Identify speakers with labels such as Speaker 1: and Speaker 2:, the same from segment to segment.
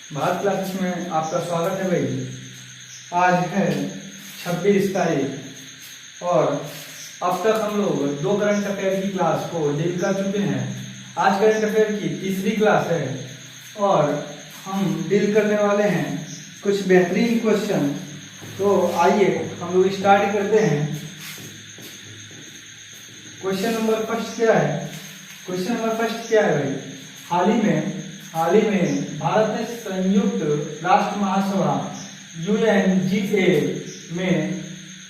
Speaker 1: Bharat classes में आपका स्वागत है भाई। आज है 26 तारीख और अब तक हम लोग 2 करंट अफेयर की क्लास को डील कर चुके हैं। आज करंट अफेयर की तीसरी क्लास है और हम डील करने वाले हैं कुछ बेहतरीन क्वेश्चन। तो आइए हम लोग स्टार्ट करते हैं। क्वेश्चन नंबर फर्स्ट क्या है? क्वेश्चन नंबर फर्स्ट क्या है भाई? हाल ही में भारत ने संयुक्त राष्ट्र महासभा UNGA में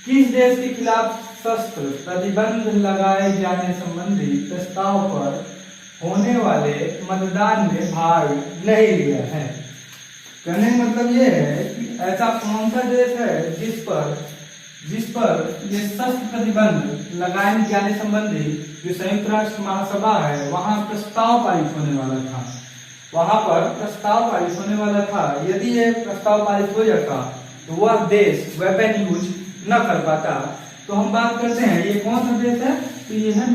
Speaker 1: किस देश के खिलाफ शस्त्र प्रतिबंध लगाए जाने संबंधी प्रस्ताव पर होने वाले मतदान में भाग नहीं लिया है? कहने का मतलब ये है कि ऐसा कौन सा देश है जिस पर ये शस्त्र प्रतिबंध लगाए जाने संबंधी जो संयुक्त राष्ट्र महासभा है वहां प्रस्ताव पारित होने वाला था। वहां पर प्रस्ताव पारित होने वाला था। यदि ये प्रस्ताव पारित हो जाता तो वह देश वेपन यूज न कर पाता। तो हम बात करते हैं ये कौन सा देश है? तो ये है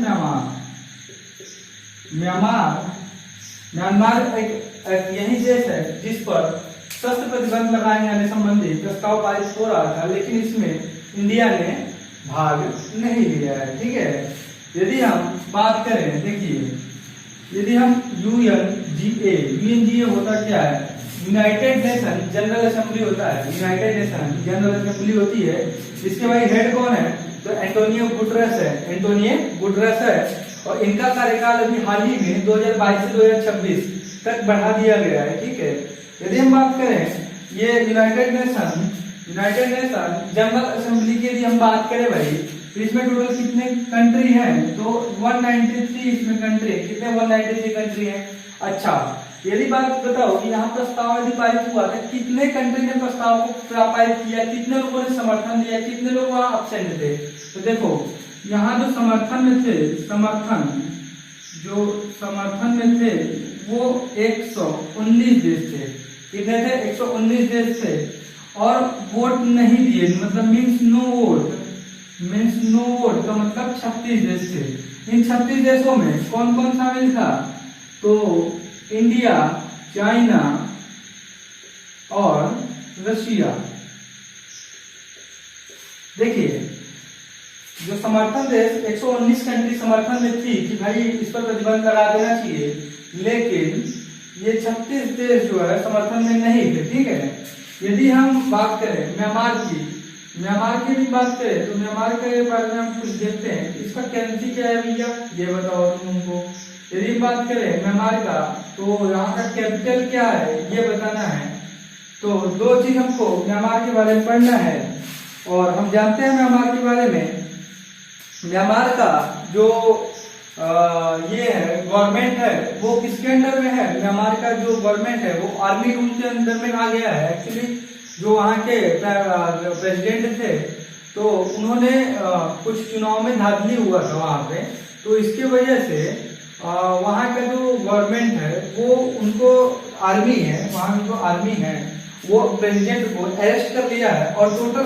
Speaker 1: म्यांमार एक यही देश है जिस पर शस्त्र प्रतिबंध लगाए जाने संबंधी प्रस्ताव पारित हो रहा था, लेकिन इसमें इंडिया ने भाग नहीं लिया है। ठीक है। यदि हम बात करें, देखिए यदि हम UNGA होता क्या है? यूनाइटेड नेशन जनरल असेंबली होता है। यूनाइटेड नेशन जनरल असेंबली होती है। इसके भाई हेड कौन है? तो एंटोनियो गुटरेस है और इनका कार्यकाल अभी हाल ही में 2022 से 2026 तक बढ़ा दिया गया है। ठीक है। यदि हम बात करें ये यूनाइटेड नेशन जनरल असेंबली की यदि हम बात करें भाई, तो इसमें टोटल कितने कंट्री हैं? तो 193 इसमें कंट्री है। कितने? 193 कंट्री हैं। अच्छा, यदि बात बताओ कि यहाँ प्रस्ताव यदि पारित हुआ था, कितने कंट्री ने प्रस्ताव को पारित किया, कितने लोगों ने समर्थन दिया, कितने लोग वहां अपसेंट थे? तो देखो यहाँ जो समर्थन में थे वो 119 देश थे। कितने थे? 119 देश थे। और वोट नहीं दिए, मतलब मीन्स नो वोट का मतलब 36 देश थे। इन 36 देशों में कौन कौन शामिल था? तो इंडिया, चाइना और रशिया। देखिए जो समर्थन देश 119 कंट्री समर्थन में थी कि भाई इस पर प्रतिबंध लगा देना चाहिए, लेकिन ये 36 देश जो है समर्थन में नहीं थे। ठीक है। यदि हम बात करें म्यांमार की भी बात करें तो म्यांमार के बारे में हम कुछ देखते हैं। इसका करेंसी क्या है भैया, ये बताओ तुम हमको। यदि बात करें म्यांमार का तो यहाँ का कैपिटल क्या है ये बताना है। तो 2 चीज हमको म्यांमार के बारे में पढ़ना है और हम जानते हैं म्यांमार के बारे में। म्यांमार का जो ये है गवर्नमेंट है वो किसके अंडर में है? म्यांमार का जो गवर्नमेंट है वो आर्मी रूल के अंदर में आ गया है। एक्चुअली जो वहाँ के प्रेसिडेंट थे तो उन्होंने कुछ चुनाव में धांधली हुआ था वहाँ पे, तो इसके वजह से वहाँ का जो गवर्नमेंट है वो उनको आर्मी है, वहाँ की जो आर्मी है वो प्रेसिडेंट को अरेस्ट कर लिया है और टोटल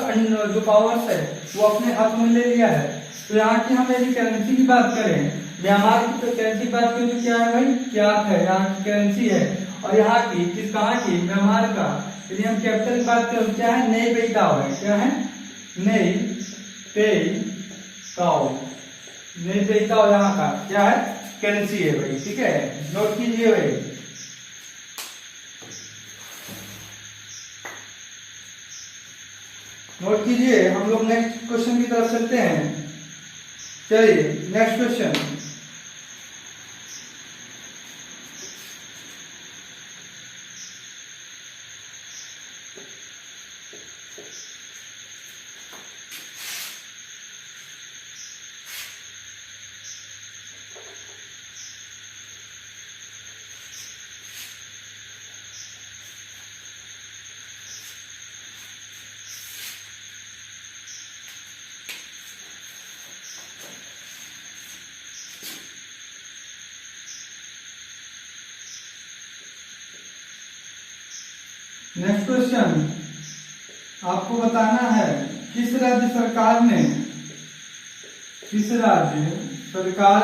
Speaker 1: जो पावर्स है वो अपने हाथ में ले लिया है। तो यहाँ की हम यदि करेंसी की बात करें, म्यांमार की तो करेंसी बात करें तो क्या है भाई? क्या है? यहाँ की करेंसी है। और यहाँ की कहाँ की? म्यांमार का यदि हम कैपिटल की बात करें क्या है? नई पेइताओ है। क्या है? नई पेइताओ यहाँ का क्या है? करेंसी है भाई। ठीक है, नोट कीजिए भाई। नोट कीजिए। हम लोग नेक्स्ट क्वेश्चन की तरफ चलते हैं। चलिए नेक्स्ट क्वेश्चन। नेक्स्ट क्वेश्चन आपको बताना है किस राज्य सरकार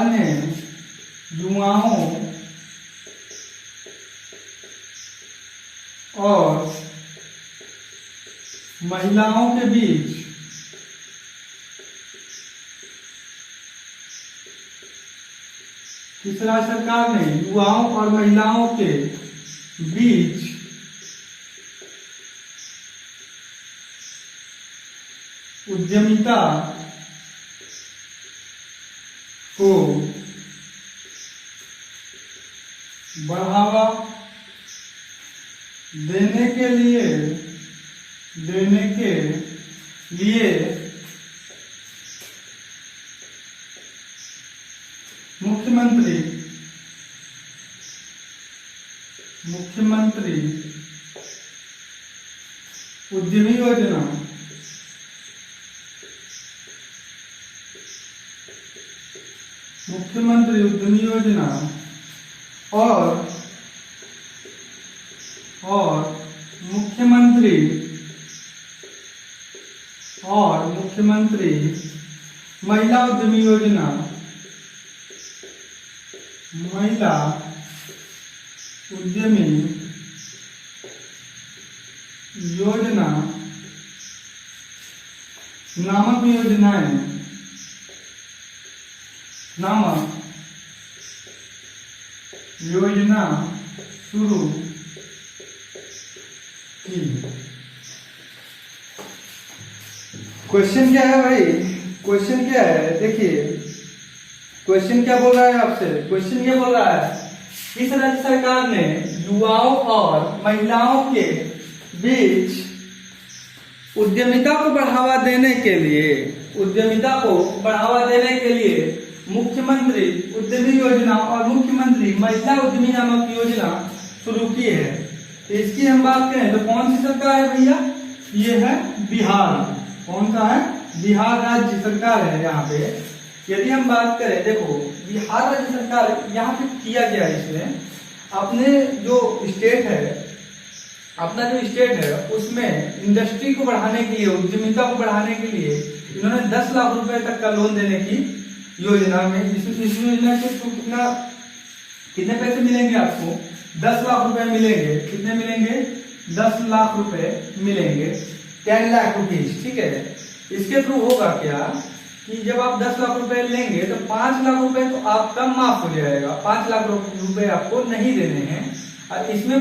Speaker 1: ने युवाओं और महिलाओं के बीच किस राज्य सरकार ने युवाओं और महिलाओं के बीच उद्यमिता को बढ़ावा देने के लिए मुख्यमंत्री उद्यमी योजना और मुख्यमंत्री महिला उद्यमी योजना नामक योजना शुरू की। क्वेश्चन क्या है भाई? क्वेश्चन क्या है? देखिए क्वेश्चन क्या बोल रहा है आपसे? क्वेश्चन ये बोल रहा है किस राज्य सरकार ने युवाओं और महिलाओं के बीच उद्यमिता को बढ़ावा देने के लिए मुख्यमंत्री उद्यमी योजना और मुख्यमंत्री महिला उद्यमी नामक योजना शुरू की है। तो इसकी हम बात करें तो कौन सी सरकार है भैया? ये है बिहार। कौन सा है? बिहार राज्य सरकार है। यहाँ पे यदि हम बात करें, देखो बिहार राज्य सरकार यहाँ पे किया गया है, इसमें अपने जो स्टेट है उसमें इंडस्ट्री को बढ़ाने के लिए, उद्यमिता को बढ़ाने के लिए इन्होंने 10 लाख रुपए तक का लोन देने की योजना में, इस योजना से तो कितने पैसे मिलेंगे आपको? 10 लाख रुपए मिलेंगे। कितने मिलेंगे? 10 लाख रुपए मिलेंगे, 10 लाख रुपीज। ठीक है। इसके थ्रू होगा क्या कि जब आप 10 लाख रुपए लेंगे तो 5 लाख रुपए तो आपका माफ हो जाएगा, 5 लाख रुपए आपको नहीं देने हैं। और इसमें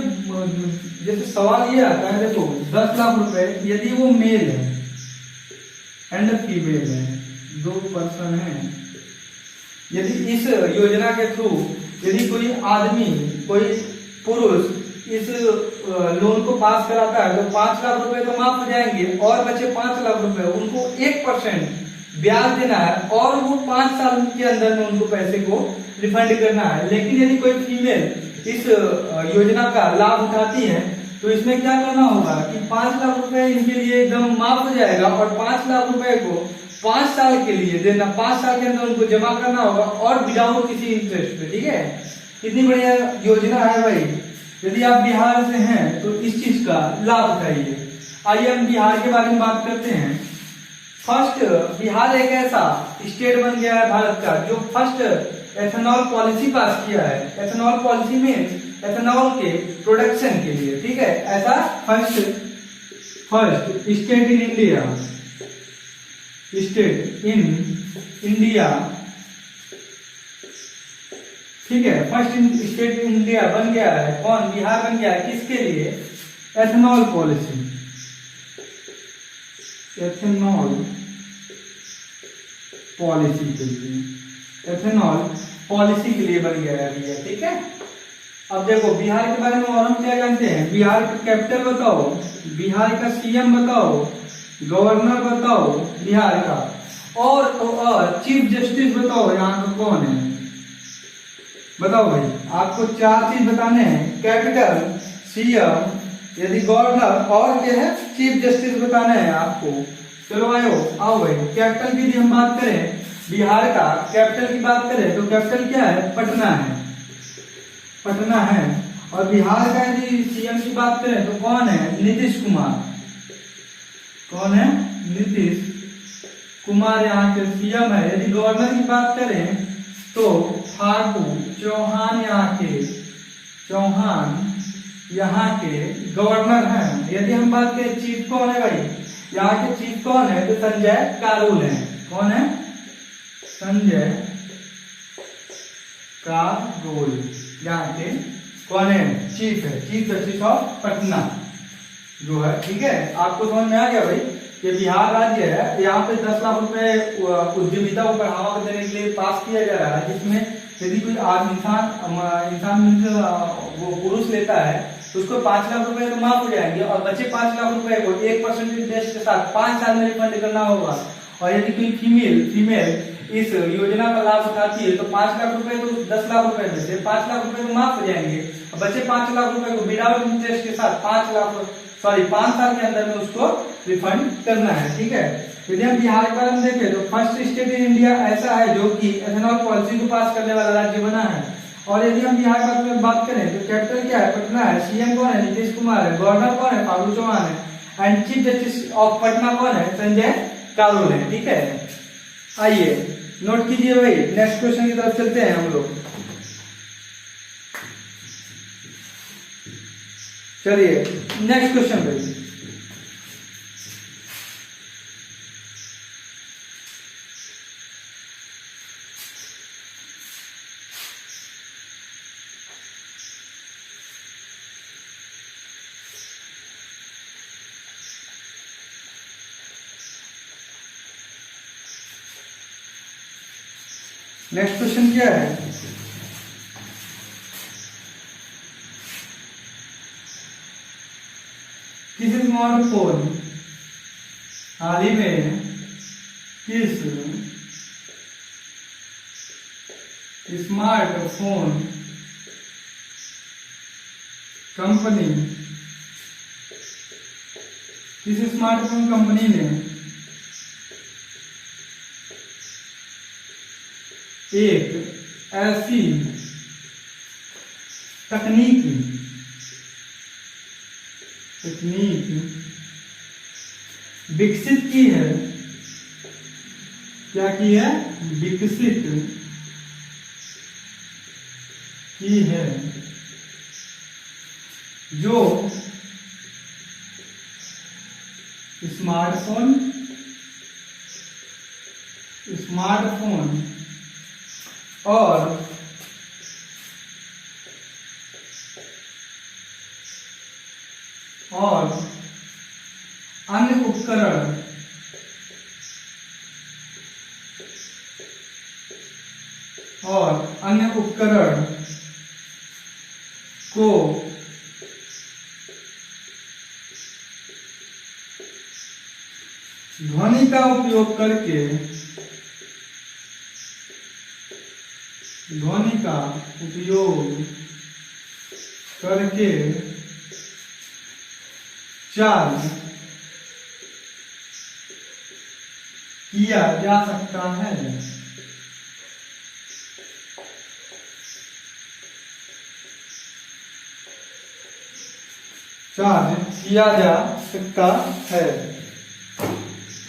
Speaker 1: जैसे सवाल ये आता है, देखो 10 लाख रुपए यदि वो मेल है एंड फीमेल है, 2 पर्सन है, यदि इस योजना के थ्रू यदि कोई आदमी, कोई पुरुष इस लोन को पास कराता है तो 5 लाख रुपए तो माफ हो जाएंगे और बचे 5 लाख रुपए उनको 1% ब्याज देना है और वो 5 साल के अंदर में उनको पैसे को रिफंड करना है। लेकिन यदि कोई फीमेल इस योजना का लाभ उठाती है तो इसमें क्या करना होगा कि 5 लाख रुपए इनके लिए एकदम माफ हो जाएगा और 5 लाख रुपए को 5 साल के लिए देना, 5 साल के अंदर उनको जमा करना होगा और विदाउट किसी इंटरेस्ट पे। ठीक है। कितनी बढ़िया योजना है भाई। यदि आप बिहार से हैं तो इस चीज का लाभ उठाइए। आइए हम बिहार के बारे में बात करते हैं। फर्स्ट, बिहार एक ऐसा स्टेट बन गया है भारत का जो फर्स्ट एथेनॉल पॉलिसी पास किया है। एथेनॉल पॉलिसी में एथेनॉल के प्रोडक्शन के लिए, ठीक है, ऐसा फर्स्ट स्टेट इन इंडिया, ठीक है, फर्स्ट स्टेट इन इंडिया बन गया है। कौन? बिहार बन गया है। किसके लिए? एथेनॉल पॉलिसी, एथेनॉल पॉलिसी के लिए, एथेनॉल पॉलिसी के लिए बन गया है भैया। ठीक है। अब देखो बिहार के बारे में और हम क्या जानते हैं। बिहार का कैपिटल बताओ, बिहार का सीएम बताओ, गवर्नर बताओ बिहार का, और चीफ जस्टिस बताओ यहाँ का कौन है, बताओ भाई। आपको 4 चीज बताने हैं। कैपिटल, सीएम, यदि गवर्नर और क्या है, चीफ जस्टिस बताना है आपको। चलो आओ भाई। कैपिटल की यदि हम बात करें, बिहार का कैपिटल की बात करें तो कैपिटल क्या है? पटना है, पटना है। और बिहार का यदि सीएम की बात करें तो कौन है? नीतीश कुमार। कौन है? नीतीश कुमार यहाँ के सीएम है। यदि गवर्नर की बात करें तो फागू चौहान यहाँ के, चौहान यहाँ के गवर्नर हैं। यदि हम बात करें चीफ कौन है भाई, यहाँ के चीफ कौन है, तो संजय कारोल है। कौन है? संजय कारोल यहाँ के कौन है? चीफ है, चीफ जस्टिस ऑफ पटना जो है। ठीक है, आपको समझ में आ गया भाई। ये बिहार राज्य है, यहाँ पे 10 लाख रुपए उद्यमिता को बढ़ावा देने के लिए पास किया जा रहा है, जिसमें यदि कोई आदमी इंसान वो पुरुष लेता है तो उसको 5 लाख रुपए तो माफ हो जाएंगे, और बचे 5 लाख रुपए को 1% इंटरेस्ट के साथ 5 साल में रिफंड करना होगा। और यदि कोई फीमेल इस योजना का लाभ उठाती है तो 5 लाख रुपए तो 10 लाख रुपए में से 5 लाख रुपए तो माफ हो जाएंगे, और बचे 5 लाख रुपए को विदाउट इंटरेस्ट के साथ 5 साल के अंदर में उसको रिफंड करना है। ठीक है, यदि हम बिहार के बारे में देखें तो फर्स्ट स्टेट इन इंडिया ऐसा है जो कि एथेनॉल पॉलिसी को पास करने वाला राज्य बना है। और यदि हम बिहार के बारे में बात करें तो कैपिटल क्या है? पटना है। सीएम कौन है? नीतीश कुमार है। गवर्नर कौन है? फागू चौहान है। And chief justice of Patna कौन है? संजय कारोल है। ठीक है, आइए नोट कीजिए भाई, नेक्स्ट क्वेश्चन की तरफ चलते हैं हम लोग। चलिए नेक्स्ट क्वेश्चन भाई। नेक्स्ट क्वेश्चन क्या है? किस स्मार्टफोन हाल ही में किस स्मार्टफोन कंपनी ने एक ऐसी तकनीक विकसित की है, क्या की है? विकसित की है, जो स्मार्टफोन और अन्य उपकरण को ध्वनि का उपयोग करके चार्ज किया जा सकता है।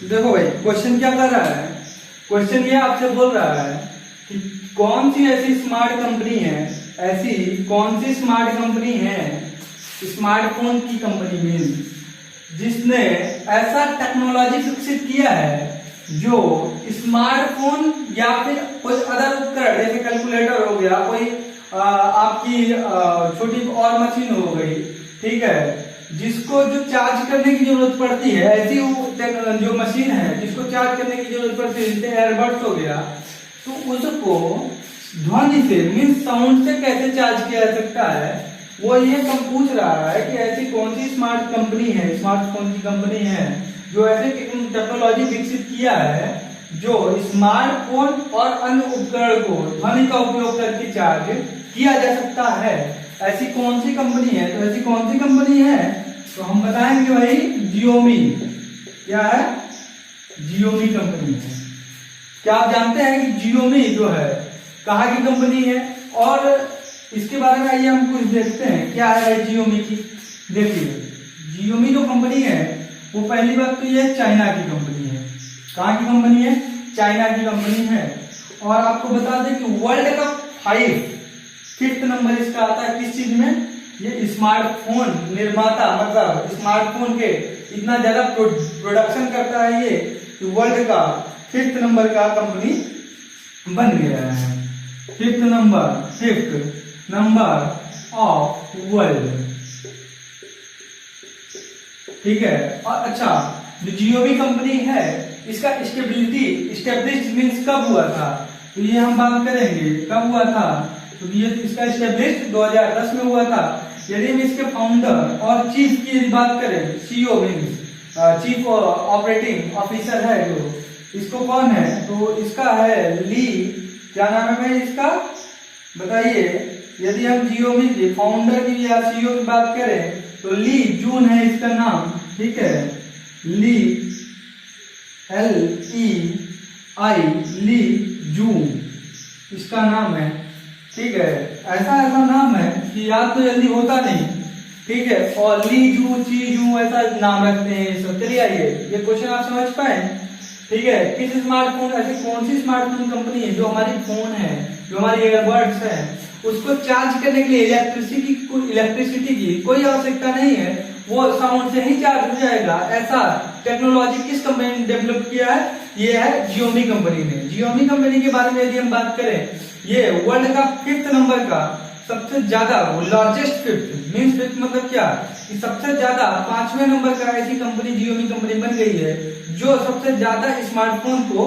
Speaker 1: देखो भाई, क्वेश्चन क्या कर रहा है? क्वेश्चन ये आपसे बोल रहा है कि कौन सी ऐसी स्मार्ट कंपनी है, स्मार्टफोन की कंपनी में, जिसने ऐसा टेक्नोलॉजी विकसित किया है जो स्मार्टफोन या फिर कोई अदर उपकरण जैसे कैलकुलेटर हो गया, कोई आपकी छोटी और मशीन हो गई, ठीक है, जिसको जो चार्ज करने की जरूरत पड़ती है, ऐसी जो मशीन है जिसको चार्ज करने की जरूरत पड़ती है, जैसे एयरबड्स हो गया, तो उसको ध्वनि से मीन्स साउंड से कैसे चार्ज किया जा सकता है, वो ये कम पूछ रहा है कि ऐसी कौन सी स्मार्टफोन की कंपनी है जो ऐसे टेक्नोलॉजी विकसित किया है जो स्मार्टफोन और अन्य उपकरण को ध्वनि का उपयोग करके चार्ज किया जा सकता है। ऐसी कौन सी कंपनी है? तो ऐसी कौन सी कंपनी है तो हम बताएंगे भाई जियोमी। क्या है? जियोमी कंपनी है। क्या आप जानते हैं कि जियोमी जो है कहाँ की कंपनी है? और इसके बारे में आइए हम कुछ देखते हैं क्या है भाई जियोमी की। देखिए, जियोमी जो कंपनी है वो पहली बात तो ये चाइना की कंपनी है। कहाँ की कंपनी है? चाइना की कंपनी है। और आपको बता दें कि वर्ल्ड का 5th नंबर इसका आता है किस चीज में? ये स्मार्टफोन निर्माता, मतलब स्मार्टफोन के इतना ज्यादा प्रोडक्शन करता है ये कि वर्ल्ड का 5th नंबर का कंपनी बन गया है। 5th number of world. ठीक है। और अच्छा, जो जियोमी कंपनी है इसका स्टेब्लिश्ड मीन्स कब हुआ था, तो ये हम बात करेंगे कब हुआ था। तो ये इसका स्टेब्लिश्ड 2010 में हुआ था। यदि हम इसके फाउंडर और चीफ की बात करें, CEO means chief operating officer है जो, इसको कौन है, तो इसका है ली, क्या नाम है भाई इसका, बताइए। यदि हम जियोमी के फाउंडर की या सीईओ की बात करें तो ली जून है इसका नाम। ठीक है, ली LEI ली जून इसका नाम है। ठीक है, ऐसा नाम है कि याद तो जल्दी होता नहीं। ठीक है, और ली जू ची जू ऐसा नाम रखते हैं सब। चलिए आइए ये क्वेश्चन आप समझ पाए। ठीक है, किस स्मार्टफोन, ऐसी कौन सी स्मार्टफोन कंपनी है जो हमारी फोन है, जो हमारी ईयरबड्स है, उसको चार्ज करने के लिए इलेक्ट्रिसिटी की कोई आवश्यकता नहीं है, वो साउंड से ही चार्ज हो जाएगा। ऐसा टेक्नोलॉजी किस कंपनी ने डेवलप किया है, ये है जियोमी कंपनी ने। जियोमी कंपनी के बारे में यदि हम बात करें, ये वर्ल्ड का 5th नंबर का सबसे ज्यादा, लार्जेस्ट 5th मीन्स 5th मतलब क्या, कि सबसे ज्यादा 5वें नंबर का ऐसी कंपनी जियोमी कंपनी बन गई है जो सबसे ज्यादा स्मार्टफोन को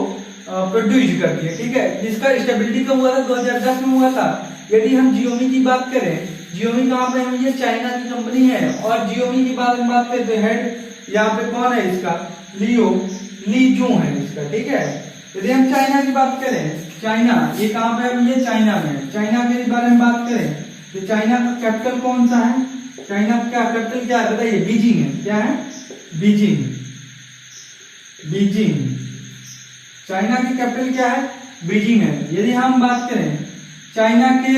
Speaker 1: प्रोड्यूस करती है। ठीक है, जिसका स्टेबिलिटी कब हुआ था, 2010 में हुआ था। यदि हम जियोमी की बात करें, जियोमी कहाँ पे है, ये चाइना की कंपनी है। और जियोमी की बात करते हैं, हेड यहाँ पे कौन है इसका, ली जू है इसका। ठीक है, यदि हम चाइना की बात करें, चाइना ये कहाँ पे है, ये चाइना में। चाइना के बारे में बात करें तो चाइना का कैपिटल कौन सा है, चाइना का कैपिटल क्या है बताइए, बीजिंग है। क्या है, बीजिंग। चाइना की कैपिटल क्या है, बीजिंग है। यदि हम बात करें चाइना के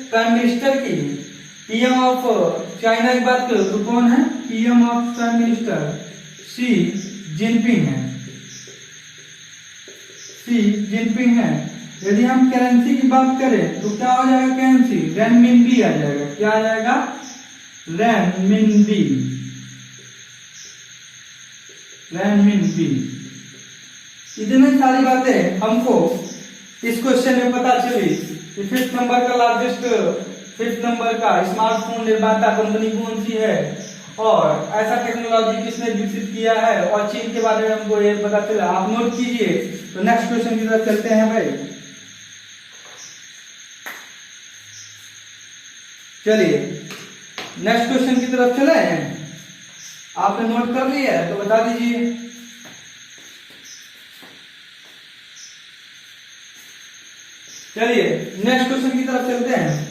Speaker 1: प्राइम मिनिस्टर की, पीएम ऑफ चाइना की बात करो तो कौन है, PM of prime minister Xi Jinping है। यदि हम करेंसी की बात करें तो क्या हो जाएगा, करेंसी रेनमिनबी आ जाएगा। क्या आ जाएगा, रेनमिनबी। इतनी सारी बातें हमको इस क्वेश्चन में पता चली कि 5th नंबर का लार्जेस्ट, 5th नंबर का स्मार्टफोन निर्माता कंपनी कौन सी है, और ऐसा टेक्नोलॉजी किसने विकसित किया है, और चीन के बारे में हमको ये पता चला। आप नोट कीजिए। तो नेक्स्ट क्वेश्चन की तरफ चलते हैं भाई। चलिए नेक्स्ट क्वेश्चन की तरफ चले हैं। आपने नोट कर लिया है तो बता दीजिए। चलिए नेक्स्ट क्वेश्चन की तरफ चलते हैं।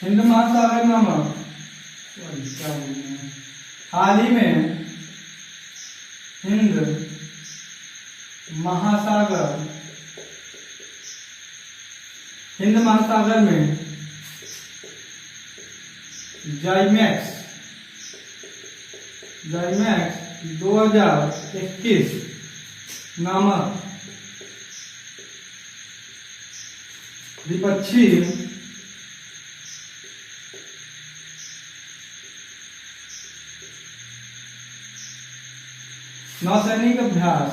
Speaker 1: हिंद महासागर नामक हाल ही में हिंद महासागर में जाइमैक्स 2021 नामक द्विपक्षीय नौसैनिक अभ्यास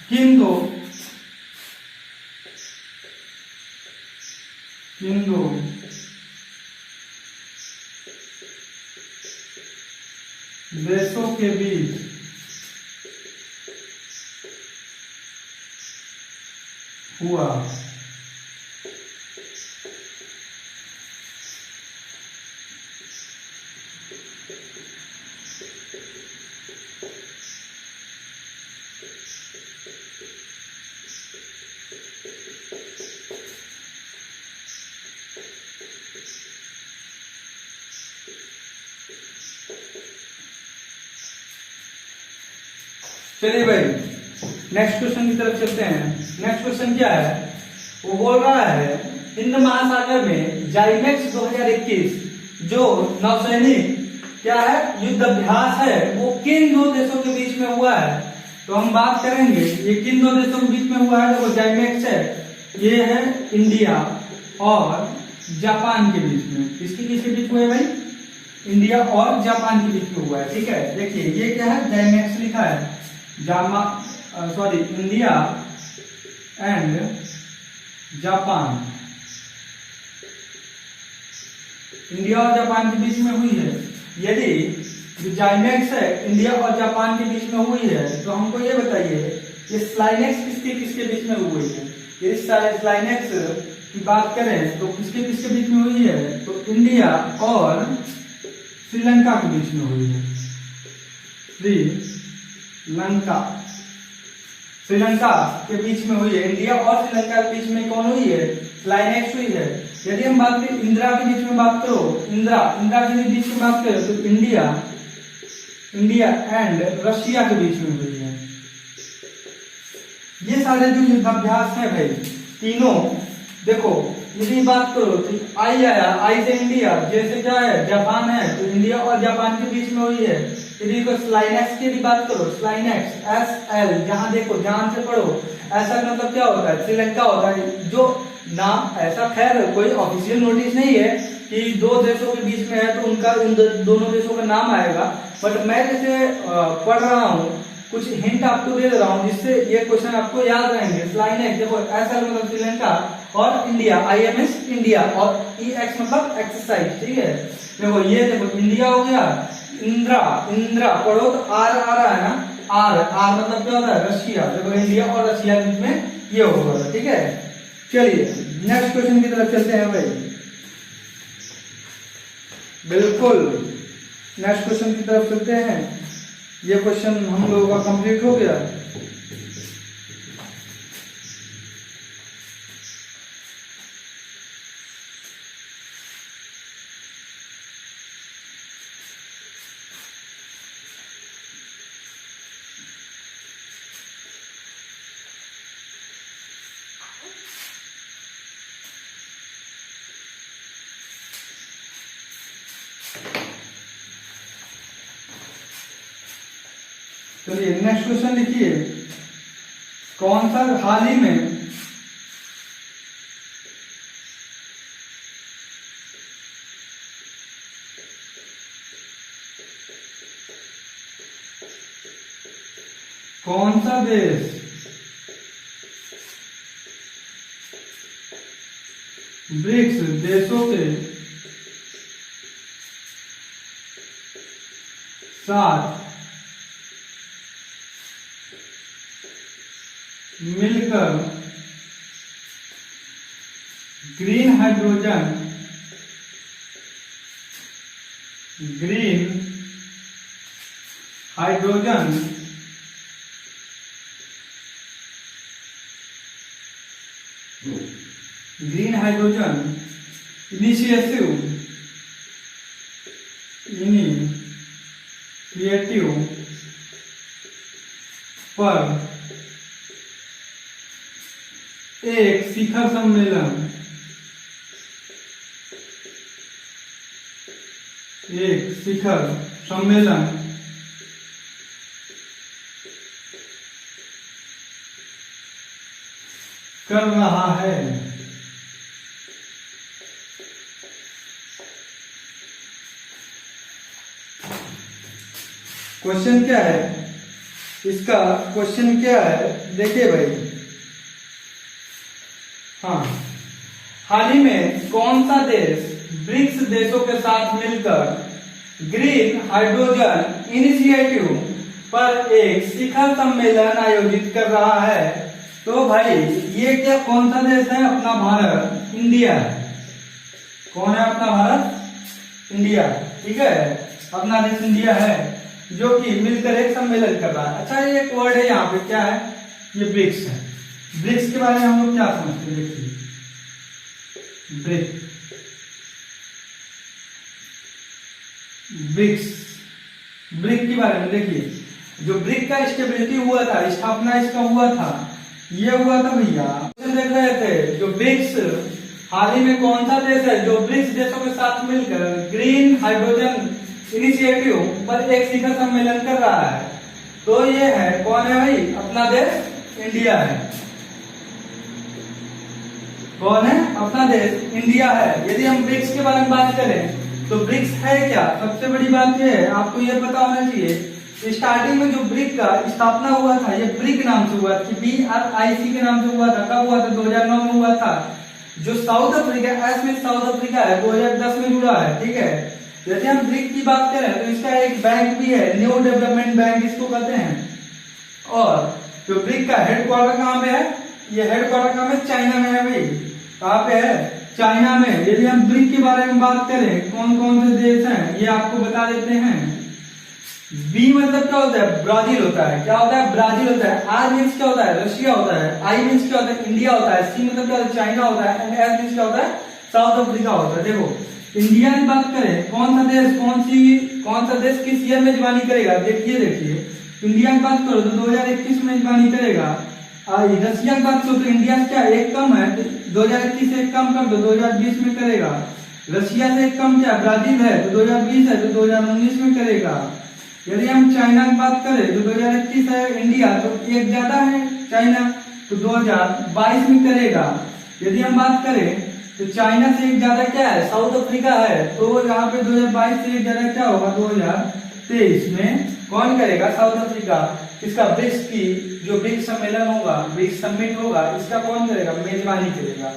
Speaker 1: किन दो देशों के बीच हुआ। चलिए भाई नेक्स्ट क्वेश्चन की तरफ चलते हैं। नेक्स्ट क्वेश्चन क्या है, वो बोल रहा है हिंद महासागर में जाइमेक्स 2021 जो नौसैनिक क्या है युद्ध अभ्यास है वो किन दो देशों के बीच में हुआ है। तो हम बात करेंगे ये किन दो देशों के बीच में हुआ है। देखो जाइमेक्स है, ये है इंडिया और जापान के बीच में। किसके बीच में है भाई, इंडिया और जापान के बीच में हुआ है। ठीक है, देखिए ये क्या है, जाइमेक्स लिखा है, इंडिया एंड जापान, इंडिया और जापान के बीच में हुई है। यदि जो जाइमेक्स है इंडिया और जापान के बीच में हुई है तो हमको ये बताइए ये स्लाइनेक्स किसके बीच में हुई है। यदि स्लाइनेक्स की बात करें तो किसके बीच में हुई है, तो इंडिया और श्रीलंका के बीच में हुई है। श्रीलंका के बीच में हुई है। इंडिया और श्रीलंका के बीच में कौन हुई है, स्लाइनेक्स हुई है। यदि हम बात करें इंदिरा के बीच में बात करो, इंदिरा के बीच में बात करें तो इंडिया एंड रशिया के बीच में हुई है। ये सारे जो युद्धाभ्यास है भाई तीनों, देखो यदि बात करो तो आई आया, आई से इंडिया, जैसे क्या है जापान है तो इंडिया और जापान के बीच में हुई है। यदि स्लाइनेक्स की भी बात करो, स्लाइनेक्स SL, जहां देखो ध्यान से पढ़ो, ऐसा मतलब क्या होता है, श्रीलंका होता है जो नाम। ऐसा खैर कोई ऑफिशियल नोटिस नहीं है कि दो देशों के बीच में है तो उनका उन दोनों देशों का नाम आएगा, बट मैं जैसे पढ़ रहा हूँ कुछ हिंट आपको दे रहा हूँ जिससे ये क्वेश्चन आपको याद रहेंगे। स्लाइनेक्स देखो SL मतलब श्रीलंका और इंडिया, IMS इंडिया और EX मतलब एक्सरसाइज। ठीक है, देखो ये देखो इंडिया हो गया, इंद्रा पढ़ो तो R आ रहा है ना, R मतलब क्या होता है, रशिया। देखो इंडिया और रशिया के बीच में ये होगा। ठीक है, चलिए नेक्स्ट क्वेश्चन की तरफ चलते हैं भाई। बिल्कुल नेक्स्ट क्वेश्चन की तरफ चलते हैं। ये क्वेश्चन हम लोगों का कंप्लीट हो गया। चलिए नेक्स्ट क्वेश्चन लिखिए, कौन सा हाल ही में कौन सा देश ब्रिक्स देशों के साथ मिलकर ग्रीन हाइड्रोजन इनिशिएटिव पर एक शिखर सम्मेलन कर रहा है। क्वेश्चन क्या है इसका, क्वेश्चन क्या है देखिए भाई। हाँ, हाल ही में कौन सा देश ब्रिक्स देशों के साथ मिलकर ग्रीन हाइड्रोजन इनिशिएटिव पर एक शिखर सम्मेलन आयोजित कर रहा है। तो भाई ये क्या कौन सा देश है, अपना भारत, इंडिया। कौन है अपना भारत, इंडिया। ठीक है, अपना देश इंडिया है जो कि मिलकर एक सम्मेलन कर रहा है। अच्छा ये एक वर्ड है यहाँ पे क्या है, ये ब्रिक्स है। ब्रिक्स के बारे में हम लोग क्या समझते हैं, देखिए ब्रिक्स के बारे में देखिए, जो ब्रिक का स्टेबिलिटी हुआ था, स्थापना इसका हुआ था, ये हुआ था भैया। देख रहे थे जो ब्रिक्स, हाल ही में कौन सा देश है जो ब्रिक्स देशों के साथ मिलकर ग्रीन हाइड्रोजन इनिशिएटिव पर एक शिखर सम्मेलन कर रहा है? तो ये है, कौन है भाई? अपना देश इंडिया है। कौन है? अपना देश इंडिया है। यदि हम ब्रिक्स के बारे में बात करें तो ब्रिक्स है क्या? सबसे बड़ी बात यह है, आपको यह पता होना चाहिए, स्टार्टिंग में जो ब्रिक का स्थापना हुआ था, ये ब्रिक नाम से हुआ था, BRIC के नाम से हुआ था। कब हुआ था? 2009 में हुआ था। जो साउथ अफ्रीका, एस में साउथ अफ्रीका है, 2010 में जुड़ा है, ठीक है। यदि हम ब्रिक की बात करें तो इसका एक बैंक भी है, न्यू डेवलपमेंट बैंक इसको कहते हैं। और जो ब्रिक का हेडक्वार्टर कहाँ पे है? ये हेडक्वार्टर कहाँ पे? चाइना में है भाई। कहाँ पे है? चाइना में। यदि हम ब्रिक के बारे में बात करें, कौन कौन से देश हैं ये आपको बता देते हैं। बी मतलब क्या होता है? ब्राजील होता है। क्या होता है? ब्राजील होता है। आर मीन्स क्या होता है? रशिया होता है। आई मीन्स क्या होता है? इंडिया होता है। सी मतलब क्या होता है? चाइना होता है। एंड एस मीन्स क्या होता है? साउथ अफ्रीका होता है। देखो, इंडिया की बात करें, कौन सा देश, कौन सा देश किस ईयर में मेजबानी करेगा? देखिए इंडिया की बात करो तो 2021 में मेजबानी करेगा। रशिया की बात करो तो इंडिया से क्या एक कम है, 2021 से एक कम कर दो, 2020 में करेगा। रशिया से एक कम क्या? ब्राजील है, तो 2020 है, तो 2019 में करेगा। यदि हम चाइना की बात करें तो 2021 है इंडिया, तो एक ज्यादा है चाइना, तो 2022 में करेगा। यदि हम बात करें तो चाइना से एक ज्यादा क्या है? साउथ अफ्रीका है, तो यहाँ पे 2022 से एक ज्यादा क्या होगा? 2023 में कौन करेगा? South Africa. इसका ब्रिक्स की जो ब्रिक्स सम्मेलन होगा, ब्रिक्स समिट होगा, इसका कौन करेगा? मेजबानी करेगा।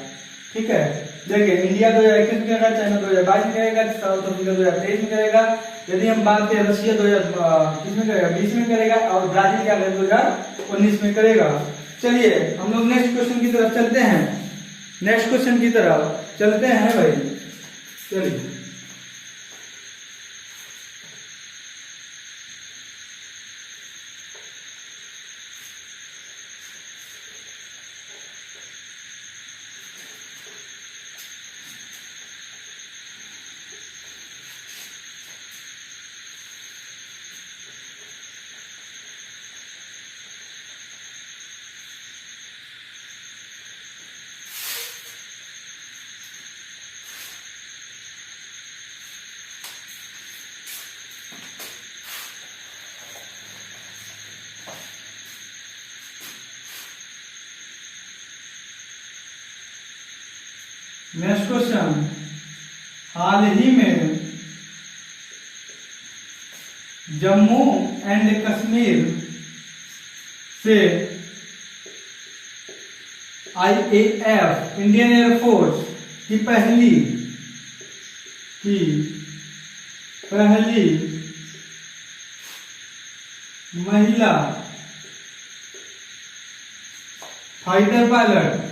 Speaker 1: ठीक है, देखिए इंडिया 2021 में करेगा, चाइना 2022 में करेगा, साउथ अफ्रीका 2023 में करेगा। यदि हम बात करें रशिया 2020 में करेगा, 20 में करेगा, और ब्राजील क्या करेगा? 2019 में करेगा। चलिए हम लोग नेक्स्ट क्वेश्चन की तरफ चलते हैं। नेक्स्ट क्वेश्चन की तरफ चलते हैं भाई, चलिए। नेक्स्ट क्वेश्चन, हाल ही में जम्मू एंड कश्मीर से IAF इंडियन एयरफोर्स की पहली महिला फाइटर पायलट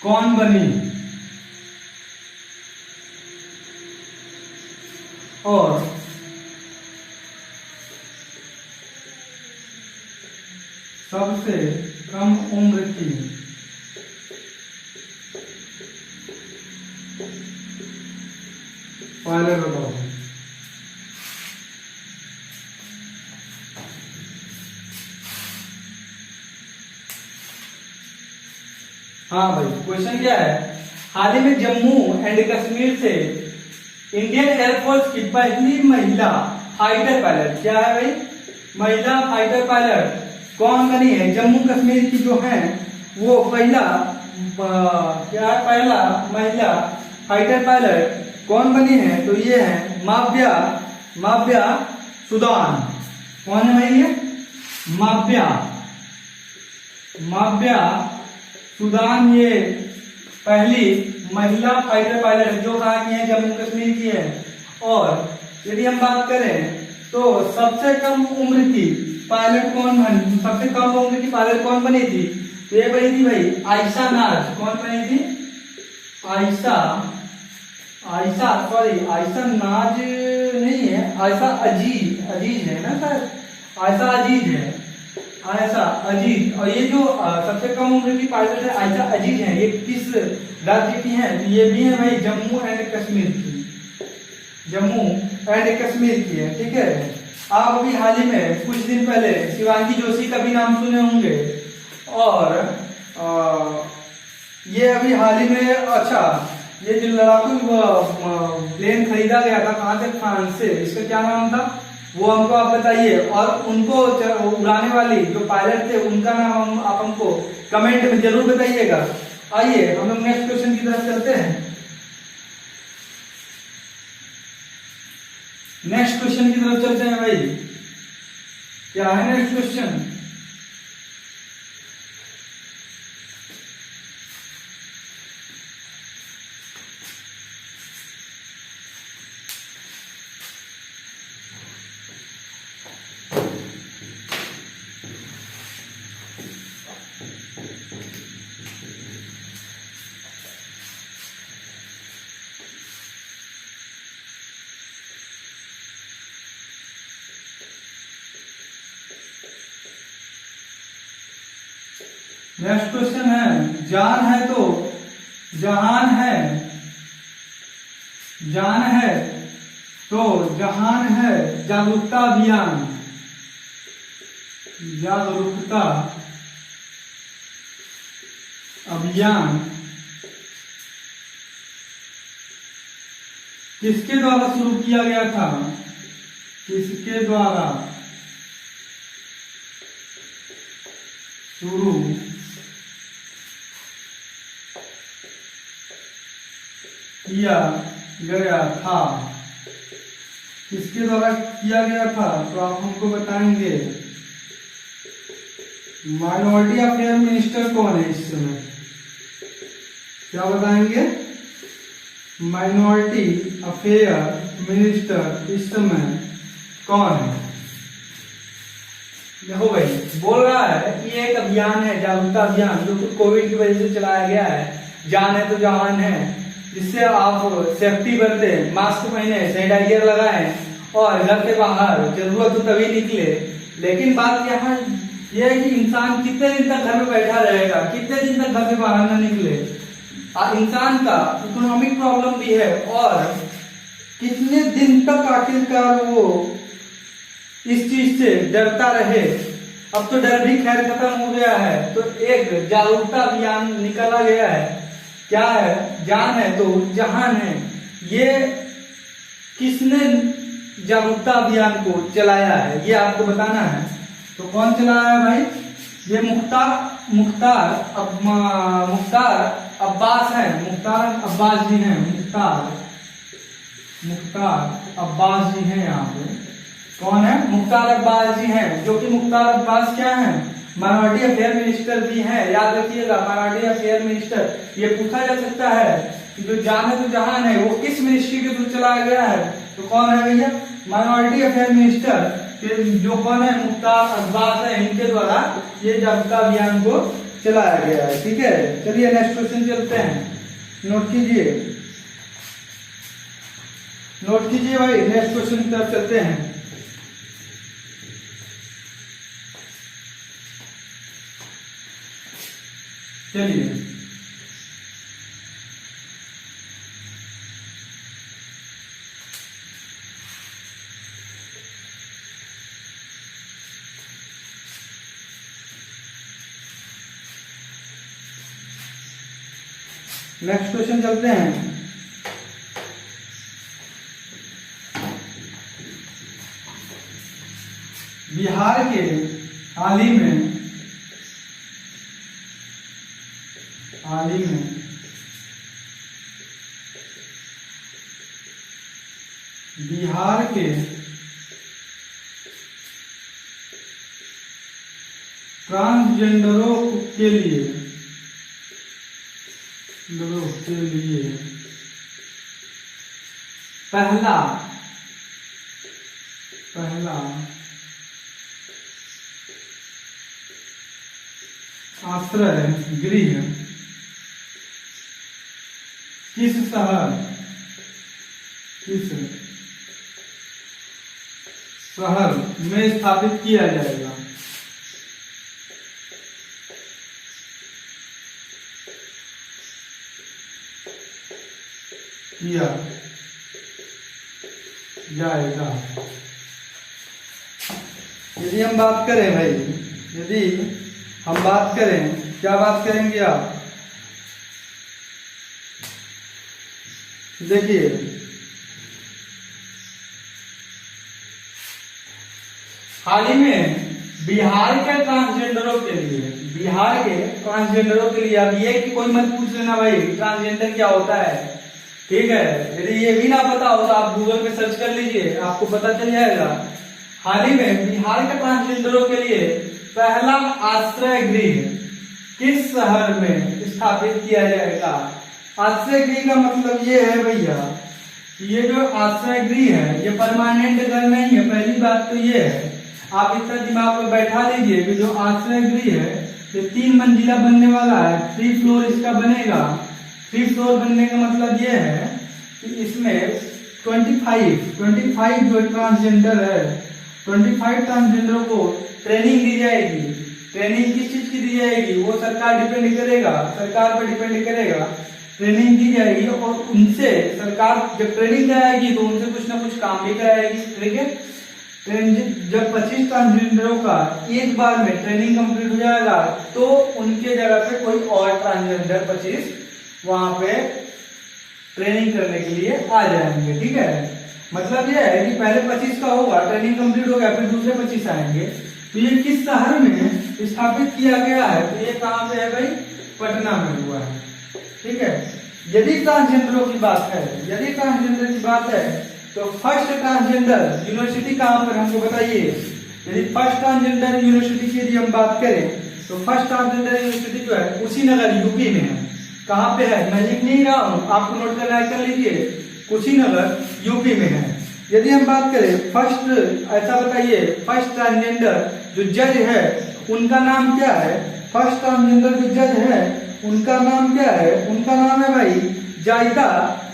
Speaker 1: कौन बनी? और सबसे कम उम्र की पायलट बताओ। हाँ भाई, क्वेश्चन क्या है? हाल ही में जम्मू एंड कश्मीर से इंडियन एयरफोर्स की पहली महिला फाइटर पायलट, क्या है भाई? महिला फाइटर पायलट कौन बनी है? जम्मू कश्मीर की जो है वो पहला महिला फाइटर पायलट कौन बनी है? तो ये है माव्या सुदान। कौन है भाई ये? माव्या सुदान, ये पहली महिला फाइटर पायलट जो कहाँ की है? जम्मू कश्मीर की है। और यदि हम बात करें तो सबसे कम उम्र की पायलट कौन बनी? सबसे कम उम्र की पायलट कौन बनी थी? तो ये बनी थी भाई आयशा नाज। कौन बनी थी? आयशा नाज नहीं है, आयशा अजीज है ना सर, आयशा अजीज है। आयशा अजीज, और ये जो सबसे कम उम्र की पायलट है आयशा अजीज है, ये किस राज्य की है? ये भी है भाई जम्मू एंड कश्मीर की, जम्मू एंड कश्मीर की है। ठीक है, आप अभी हाल ही में कुछ दिन पहले शिवांगी जोशी का भी नाम सुने होंगे, और ये अभी हाल ही में, अच्छा ये जो लड़ाकू प्लेन खरीदा गया था कहाँ से? फ्रांस से, इसका क्या नाम था वो हमको आप बताइए, और उनको उड़ाने वाली जो पायलट थे उनका नाम आप हमको कमेंट में जरूर बताइएगा। आइए हम लोग नेक्स्ट क्वेश्चन की तरफ चलते हैं। नेक्स्ट क्वेश्चन की तरफ चलते हैं भाई, क्या है नेक्स्ट क्वेश्चन? नेक्स्ट क्वेश्चन है, जान है तो जहान है, जान है तो जहान है, जागरूकता अभियान, जागरूकता अभियान किसके द्वारा शुरू किया गया था? किसके द्वारा शुरू किया गया था? किसके द्वारा किया गया था तो आप हमको बताएंगे। माइनॉरिटी अफेयर मिनिस्टर कौन है इस समय? क्या बताएंगे? माइनॉरिटी अफेयर मिनिस्टर इस समय कौन है? देखो भाई, बोल रहा है कि ये एक अभियान है, जागरूकता अभियान, जो कि कोविड की वजह से चलाया गया है। जान है तो जहान है, जिससे आप सेफ्टी बरते, मास्क पहने, सैनिटाइजर लगाएं और घर से बाहर जरूरत हो तभी निकले। लेकिन बात क्या है, यह है कि इंसान कितने दिन तक घर में बैठा रहेगा, कितने दिन तक घर से बाहर न निकले। इंसान का इकोनॉमिक प्रॉब्लम भी है, और कितने दिन तक आखिरकार वो इस चीज से डरता रहे। अब तो डर भी खैर खत्म हो गया है, तो एक जागरूकता अभियान निकाला गया है। क्या है? जान है तो जहान है। ये किसने जागरूकता अभियान को चलाया है ये आपको बताना है। तो कौन चलाया है भाई? ये मुख्तार अब्बास है, मुख्तार अब्बास जी हैं, मुख्तार अब्बास जी हैं। यहाँ पे कौन है? मुख्तार अब्बास जी हैं, जो कि मुख्तार अब्बास क्या है? माइनॉरिटी अफेयर मिनिस्टर भी हैं। याद रखिएगा, माइनॉरिटी अफेयर मिनिस्टर। ये पूछा जा सकता है कि जो जान है तो जहान है वो किस मिनिस्ट्री के थ्रू चलाया गया है? तो कौन है भैया? माइनॉरिटी अफेयर मिनिस्टर जो कौन है? मुख्तार अब्बास है। इनके द्वारा ये जागरूकता अभियान को चलाया गया है। ठीक है, चलिए नेक्स्ट क्वेश्चन चलते हैं। नोट कीजिए, नोट कीजिए भाई, नेक्स्ट क्वेश्चन की तरफ चलते हैं। चलिए, नेक्स्ट क्वेश्चन चलते हैं। बिहार के हाल ही में बिहार के ट्रांसजेंडरों के लिए पहला आश्रय गृह किस शहर में स्थापित किया जाएगा? किया जाएगा। यदि हम बात करें भाई, यदि हम बात करें, क्या बात करेंगे आप, देखिए हाल ही में बिहार के ट्रांसजेंडरों के लिए, बिहार के ट्रांसजेंडरों के लिए, अब ये कि कोई मत पूछ लेना भाई ट्रांसजेंडर क्या होता है, ठीक है। यदि ये भी ना पता हो तो आप गूगल पे सर्च कर लीजिए, आपको पता चल जाएगा। हाल ही में बिहार के ट्रांसजेंडरों के लिए पहला आश्रय गृह किस शहर में स्थापित किया जाएगा। आश्रय गृह का मतलब ये है भैया, ये जो आश्रय गृह है ये परमानेंट घर नहीं है। पहली बात तो ये है, आप इतना दिमाग में बैठा लीजिए कि जो आश्रय गृह है ये 3 मंजिला बनने वाला है, 3 फ्लोर इसका बनेगा। 3 फ्लोर बनने का मतलब ये है कि इसमें 25 जो ट्रांसजेंडर है, 25 ट्रांसजेंडरों को ट्रेनिंग दी जाएगी। ट्रेनिंग किस चीज की दी जाएगी वो सरकार डिपेंड करेगा, सरकार पर डिपेंड करेगा। ट्रेनिंग दी जाएगी और उनसे सरकार जब ट्रेनिंग कराएगी तो उनसे कुछ ना कुछ काम भी कराएगी, ठीक है। जब 25 ट्रांसजेंडरों का एक बार में ट्रेनिंग कंप्लीट हो जाएगा तो उनके जगह पे कोई और ट्रांसजेंडर 25 वहां पे ट्रेनिंग करने के लिए आ जाएंगे, ठीक है। मतलब ये है कि पहले 25 का होगा, ट्रेनिंग कंप्लीट हो गया, फिर दूसरे 25 आएंगे। तो ये किस शहर में स्थापित किया गया है, तो ये कहाँ पे है भाई, पटना में हुआ है, ठीक है। यदि ट्रांसजेंडरों की बात है, यदि ट्रांसजेंडर की बात है तो फर्स्ट ट्रांसजेंडर यूनिवर्सिटी कहाँ पर हमको बताइए। यदि फर्स्ट ट्रांसजेंडर यूनिवर्सिटी की यदि हम बात करें तो फर्स्ट ट्रांसजेंडर यूनिवर्सिटी जो है कुशीनगर यूपी में है। कहाँ पे है, मैं लिख नहीं रहा हूँ, आपको नोट करना है, कर लीजिए, कुशीनगर यूपी में है। यदि हम बात करें फर्स्ट, ऐसा बताइए फर्स्ट ट्रांसजेंडर जो जज है उनका नाम क्या है। फर्स्ट ट्रांसजेंडर जो जज है उनका नाम क्या है, उनका नाम है भाई जायता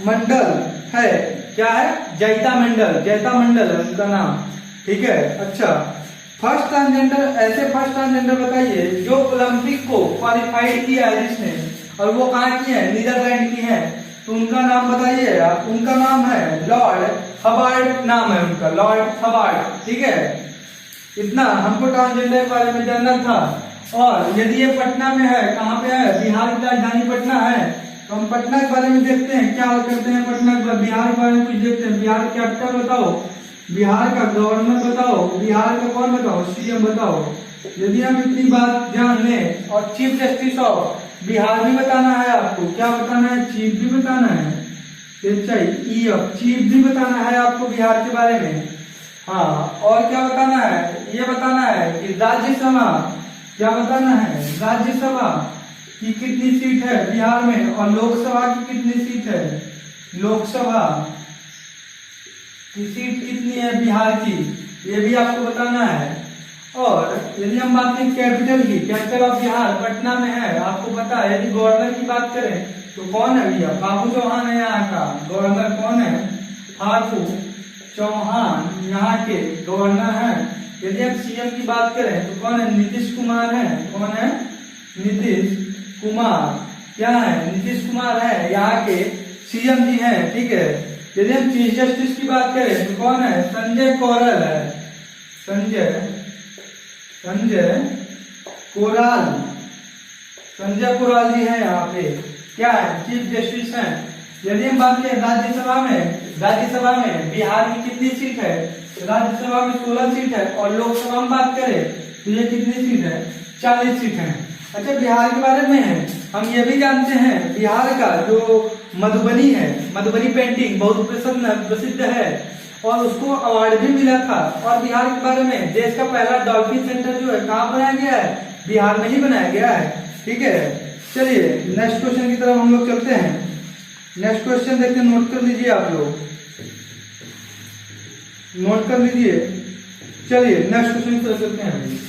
Speaker 1: मंडल है। क्या है, जयता मंडल, जयता मंडल है उनका नाम, ठीक है। अच्छा, फर्स्ट ट्रांसजेंडर, ऐसे फर्स्ट ट्रांसजेंडर बताइए जो ओलंपिक को क्वालिफाइड किया है जिसने, और वो कहाँ की है, नीदरलैंड की है, तो उनका नाम बताइए आप। उनका नाम है लॉर्ड हबार्ड, नाम है उनका लॉर्ड हबार्ड, ठीक है। इतना हमको ट्रांसजेंडर के बारे में जानना था। और यदि ये पटना में है, कहाँ पे है, बिहार की राजधानी पटना है, तो हम पटना के बारे में देखते हैं क्या करते हैं। पटना के बिहार के बारे में कुछ देखते हैं। बिहार कैपिटल बताओ, बिहार का गवर्नर बताओ, बिहार का कौन बताओ, सीएम बताओ। यदि हम इतनी बात जान लें, और चीफ जस्टिस ऑफ बिहार भी बताना है आपको, क्या बताना है, चीफ भी बताना है, चीफ भी बताना है आपको बिहार के बारे में। हाँ, और क्या बताना है, ये बताना है कि राज्यसभा, क्या बताना है, राज्यसभा की कितनी सीट है बिहार में, और लोकसभा की कितनी सीट है, लोकसभा की सीट कितनी है बिहार की, ये भी आपको बताना है। और यदि हम बात करें कैपिटल की, कैपिटल ऑफ बिहार पटना में है, आपको पता है। यदि गवर्नर की बात करें तो कौन है भैया, फागू चौहान है यहाँ का गवर्नर, कौन है, फागू चौहान यहाँ के गवर्नर हैं। यदि हम सीएम की बात करें तो कौन है, नीतीश कुमार है, कौन है, नीतीश कुमार, क्या है, नीतीश कुमार है, यहाँ के सीएम जी हैं, ठीक है। यदि हम चीफ जस्टिस की बात करें तो कौन है, संजय कौरल है, संजय कोराल जी हैं यहाँ पे, क्या है, चीफ जस्टिस हैं। यदि हम बात करें राज्यसभा में बिहार की कितनी सीट है, राज्यसभा में 16 सीट है, और लोकसभा में बात करें तो ये कितनी सीट है, 40 सीट है। अच्छा, बिहार के बारे में है, हम ये भी जानते हैं बिहार का जो मधुबनी है, मधुबनी पेंटिंग बहुत प्रसिद्ध है, और उसको अवार्ड भी मिला था। और बिहार के बारे में देश का पहला डॉल्फिन सेंटर जो है कहाँ बनाया गया है, बिहार में ही बनाया गया है, ठीक है। चलिए नेक्स्ट क्वेश्चन की तरफ हम लोग चलते हैं। नेक्स्ट क्वेश्चन देखते हैं, नोट कर लीजिए आप लोग, नोट कर लीजिए। चलिए नेक्स्ट क्वेश्चन की तरफ चलते हैं।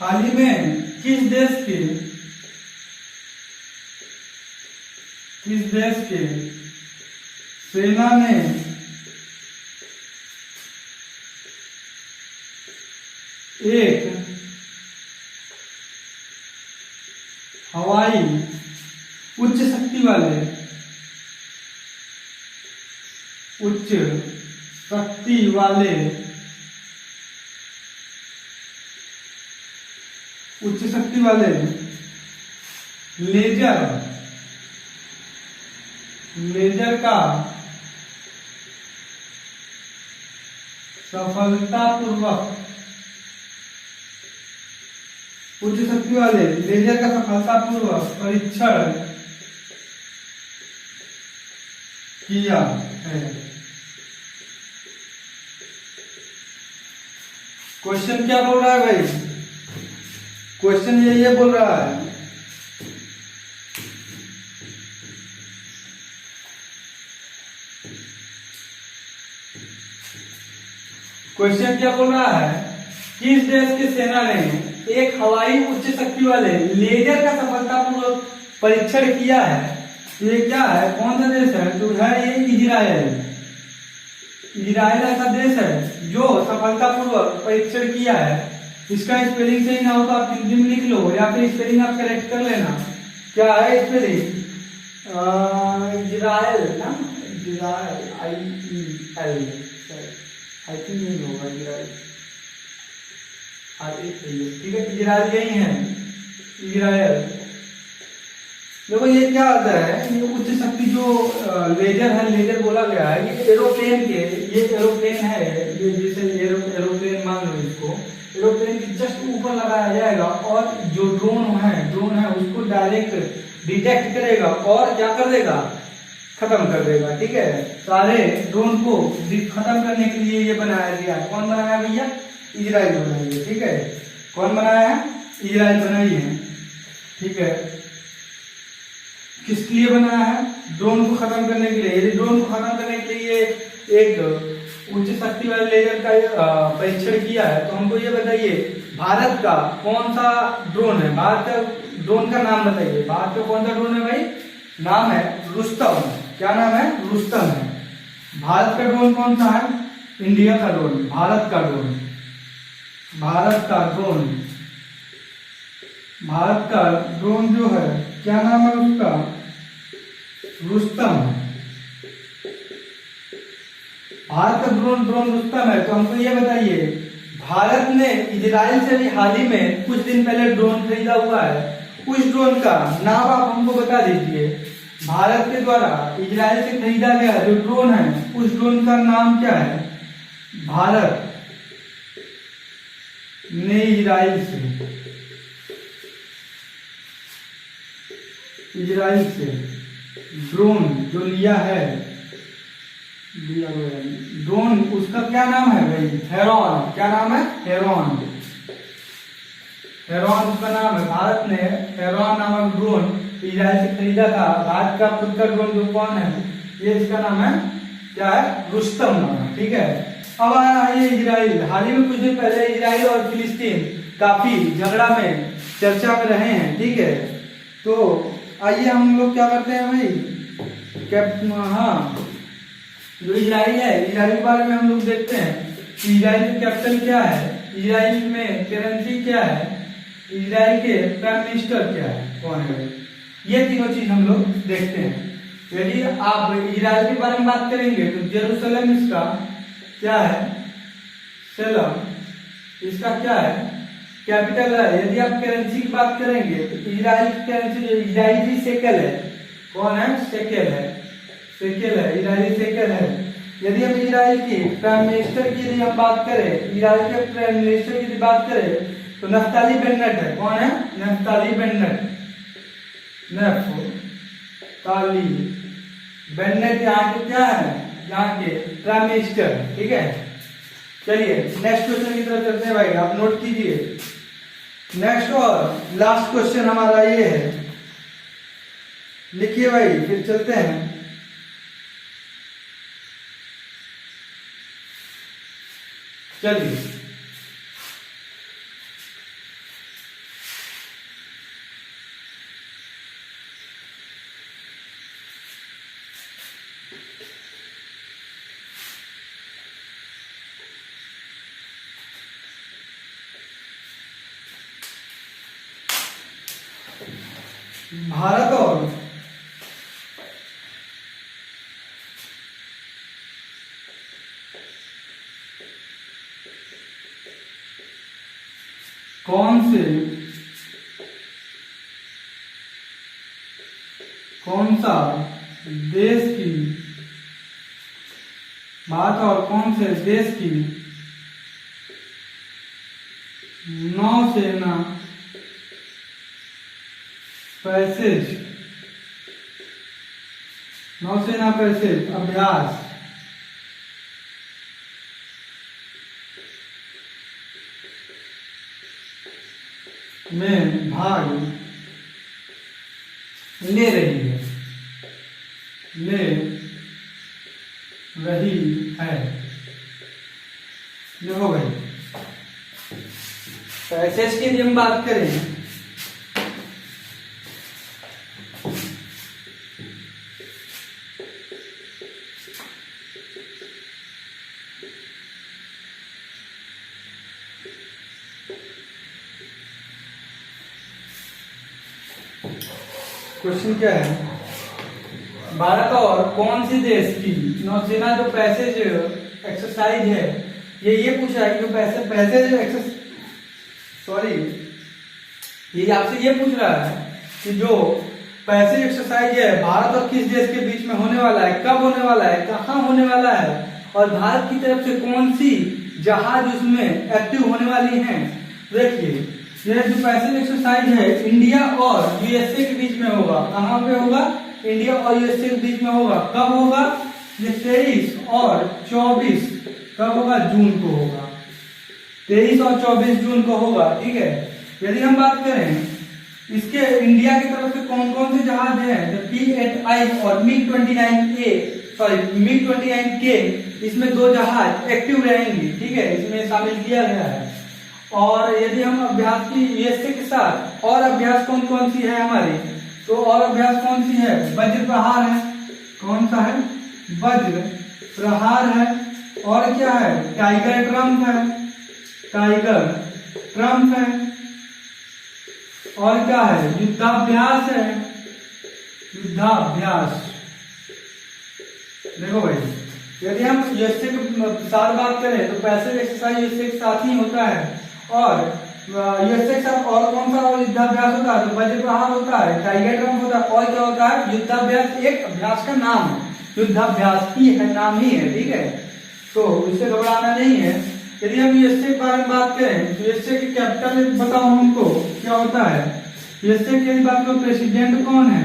Speaker 1: हाल ही में किस देश के सेना ने एक हवाई उच्च शक्ति वाले लेजर का सफलतापूर्वक परीक्षण किया है। क्वेश्चन क्या बोल रहा है भाई? क्वेश्चन ये बोल रहा है क्वेश्चन क्या बोल रहा है? किस देश की सेना ने एक हवाई उच्च शक्ति वाले लेजर का सफलतापूर्वक परीक्षण किया है? ये क्या है? कौन सा देश है? तो है ये इजराइल। इजराइल ऐसा देश है जो सफलतापूर्वक परीक्षण किया है। इसका स्पेलिंग सही ना हो तो आप हिंदी में लिख लो या फिर स्पेलिंग आप करेक्ट कर लेना। क्या है स्पेलिंग? इजराइल ना, इजराइल IEL, आई थिंक नहीं होगा इजराइल, ठीक है। इजराइल यही है, इजराइल। देखो ये क्या आता है, ये उच्च शक्ति जो लेजर है, लेजर बोला गया है, ये एरोप्लेन है, ये जैसे एरोप्लेन मान लो इसको, एरोप्लेन के जस्ट ऊपर लगाया जाएगा और जो ड्रोन है उसको डायरेक्ट डिटेक्ट करेगा और क्या कर देगा? खत्म कर देगा। ठीक है, सारे ड्रोन को खत्म करने के लिए ये बनाया गया है। कौन बनाया है भैया? इजराइल बनाई है। ठीक है, कौन बनाया है? इजराइल बनाई है। ठीक है, किसके लिए बनाया है? ड्रोन को खत्म करने के लिए। यदि ड्रोन को खत्म करने के लिए एक उच्च शक्ति वाले लेजर का परीक्षण किया है तो हमको ये बताइए भारत का कौन सा ड्रोन है? भारत का ड्रोन का नाम बताइए। भारत का कौन सा ड्रोन है भाई? नाम है रुस्तम। क्या नाम है? रुस्तम है। भारत का ड्रोन कौन सा है? इंडिया का ड्रोन, भारत का ड्रोन, भारत का ड्रोन जो है क्या नाम है उसका? रुस्तम। भारत का ड्रोन रुस्तम है। तो हमको ये बताइए भारत ने इजराइल से भी हाल ही में कुछ दिन पहले ड्रोन खरीदा हुआ है, उस ड्रोन का नाम आप हमको बता दीजिए। भारत के द्वारा इजराइल से खरीदा गया जो ड्रोन है उस ड्रोन का नाम क्या है? भारत ने इजराइल से ड्रोन जो लिया है, ड्रोन उसका क्या नाम है भाई? हेरॉन। क्या नाम है? हेरॉन। हेरॉन उसका नाम है। भारत ने हेरॉन नामक ड्रोन इजराइल से खरीदा था। भारत का खुद का ड्रोन जो कौन है, ये इसका नाम है क्या है? रुस्तम नाम है। ठीक है, अब आइए इजराइल। हाल ही में कुछ दिन पहले इजराइल और फिलिस्तीन काफी झगड़ा में चर्चा में रहे हैं। ठीक है, तो आइए हम लोग क्या करते हैं भाई, जो इजराइल है, इजराइल के बारे में हम लोग देखते हैं कि इजराइल का कैपिटल क्या है, इजराइल में करेंसी क्या है, इजराइल के प्राइम मिनिस्टर क्या है, कौन है, ये तीनों चीज हम लोग देखते हैं। यदि आप इजराइल के बारे में बात करेंगे तो जेरूसलम इसका क्या है? सलम इसका क्या है? कैपिटल है। यदि आप करेंसी की बात करेंगे तो इजराइल की करेंसी जो इजरायली शेकेल है, कौन है? शेकेल है, इजरायली शेकेल है। यदि हम इजराइल की प्राइम मिनिस्टर की यदि हम बात करें, इजराइल के प्राइम मिनिस्टर की यदि बात करें तो नफ्ताली बेन्नेट है। कौन है? Naftali Bennett. नफ्ताली बेन्नेट यहाँ के क्या है? यहाँ के प्राइम मिनिस्टर। ठीक है, चलिए नेक्स्ट क्वेश्चन की तरफ चलते हैं भाई, आप नोट कीजिए। नेक्स्ट और लास्ट क्वेश्चन हमारा ये है, लिखिए भाई, फिर चलते हैं। चलिए भारत और कौन सा देश की, भारत और कौन से देश की नौसेना पैसेज अभ्यास में भाग ले रही है। देखो भाई, पैसेज की यदि हम बात करें क्वेश्चन क्या है, भारत और कौन सी देश की नौसेना जो पैसेज एक्सरसाइज है, ये पूछा है कि जो पैसेज ये आपसे ये पूछ रहा है कि जो पैसेज एक्सरसाइज है भारत और किस देश के बीच में होने वाला है, कब होने वाला है, कहाँ होने वाला है, और भारत की तरफ से कौन सी जहाज उसमें एक्टिव होने वाली हैं। देखिए, यह जो पैसेज एक्सरसाइज है इंडिया और यूएसए के बीच में होगा। कहाँ पे होगा? इंडिया और यूएसए के बीच में होगा। कब होगा? ये 23 और 24 कब होगा? जून को होगा। 23 और 24 जून को होगा। ठीक है। यदि हम बात करें इसके इंडिया की तरफ से कौन कौन से जहाज हैं, P8I और MiG-29K, इसमें 2 जहाज एक्टिव रहेंगे। ठीक है, इसमें शामिल किया गया है। और यदि हम अभ्यास की यूएसए के साथ और अभ्यास कौन कौन सी है हमारी, तो और अभ्यास कौन सी है? वज्र प्रहार है। कौन सा है? वज्र प्रहार है। और क्या है? टाइगर ट्रम्प है। और क्या है? युद्धाभ्यास है। देखो भाई, यदि हम यूएसए के साथ बात करें तो पैसेज एक्सरसाइज यूएसए के साथ ही होता है। और यूएसए के साथ और कौन सा और युद्धाभ्यास होता है? तो वज्र प्रहार होता है, टाइगर ट्रम्प होता है। और क्या होता है? युद्धाभ्यास एक अभ्यास का नाम है, युद्धाभ्यास ही है, नाम ही है। ठीक है, तो इससे घबराना नहीं है। यदि हम यूएसए के बारे में बात करें तो यूएसए की कैपिटल बताओ हमको क्या होता है। यूएसए की बात करो, प्रेसिडेंट कौन है?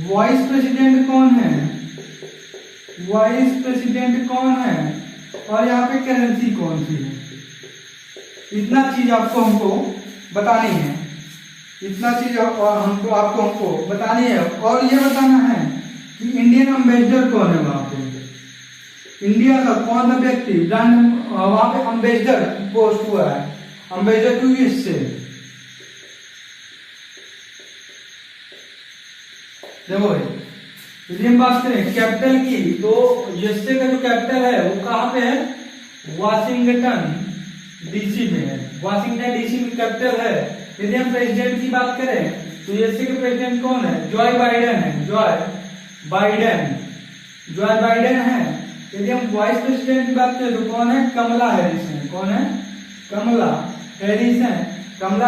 Speaker 1: वाइस प्रेसिडेंट कौन है? और यहाँ पे करेंसी कौन सी है? इतना चीज आपको हमको बतानी है। हमको बतानी है। और ये बताना है कि इंडियन एम्बेसडर कौन है वहां पे, इंडिया का कौन सा व्यक्ति वहां पे एम्बेसडर पोस्ट हुआ है, एम्बेसडर टू यूएसए। देखो यदि हम बात करें कैपिटल की, तो यूएसए का जो कैपिटल है वो कहाँ पे है? वाशिंगटन डीसी में है। वाशिंगटन डीसी में कैपिटल है। यदि हम प्रेसिडेंट की बात करें तो यूएसए के प्रेसिडेंट कौन है? जॉय बाइडेन है। यदि हम वाइस प्रेसिडेंट की बात करें तो कौन है? कमला हैरिस है। कौन है? कमला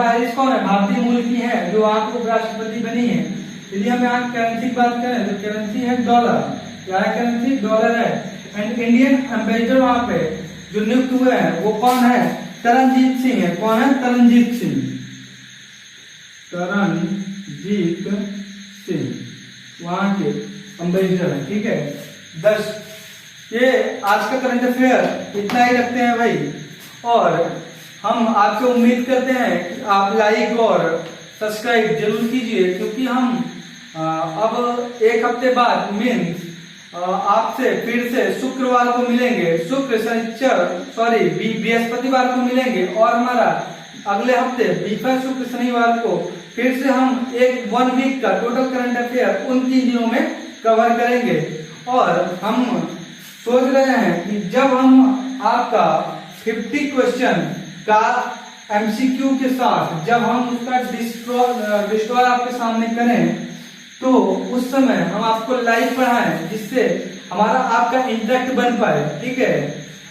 Speaker 1: हैरिस कौन है? भारतीय मूल की है, जो वहां को उपराष्ट्रपति बनी है। यदि हम यहाँ करेंसी की बात करें तो करेंसी है डॉलर। क्या है? करेंसी डॉलर है। एंड इंडियन एम्बेसडर वहां पे जो नियुक्त हुए हैं वो कौन है? तरनजीत सिंह है। कौन है? तरनजीत सिंह वहां के एम्बेसडर है। ठीक है। 10 ये आज का करंट अफेयर इतना ही रखते हैं भाई। और हम आपसे उम्मीद करते हैं कि आप लाइक और सब्सक्राइब जरूर कीजिए, क्योंकि हम अब एक हफ्ते बाद मीन्स आपसे फिर से शुक्रवार को मिलेंगे, बृहस्पतिवार को मिलेंगे। और हमारा अगले हफ्ते बीफा शुक्र शनिवार को फिर से हम एक 1 वीक का टोटल करंट अफेयर उन 3 दिनों में कवर करेंगे। और हम सोच रहे हैं कि जब हम आपका 50 क्वेश्चन का एमसीक्यू के साथ जब हम उसका डिस्ट्रॉय आपके सामने करें तो उस समय हम आपको लाइव पढ़ाएं जिससे हमारा आपका इंटरेक्ट बन पाए। ठीक है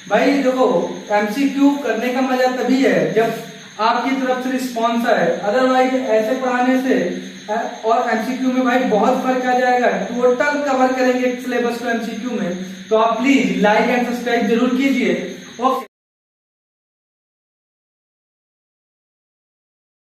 Speaker 1: भाई, देखो एमसीक्यू करने का मजा तभी है जब आपकी तरफ से रिस्पॉन्स आए, अदरवाइज ऐसे पढ़ाने से और एमसीक्यू में भाई बहुत फर्क आ जाएगा। टोटल कवर करेंगे सिलेबस को एमसीक्यू में, तो आप प्लीज लाइक एंड सब्सक्राइब जरूर कीजिए। ओके।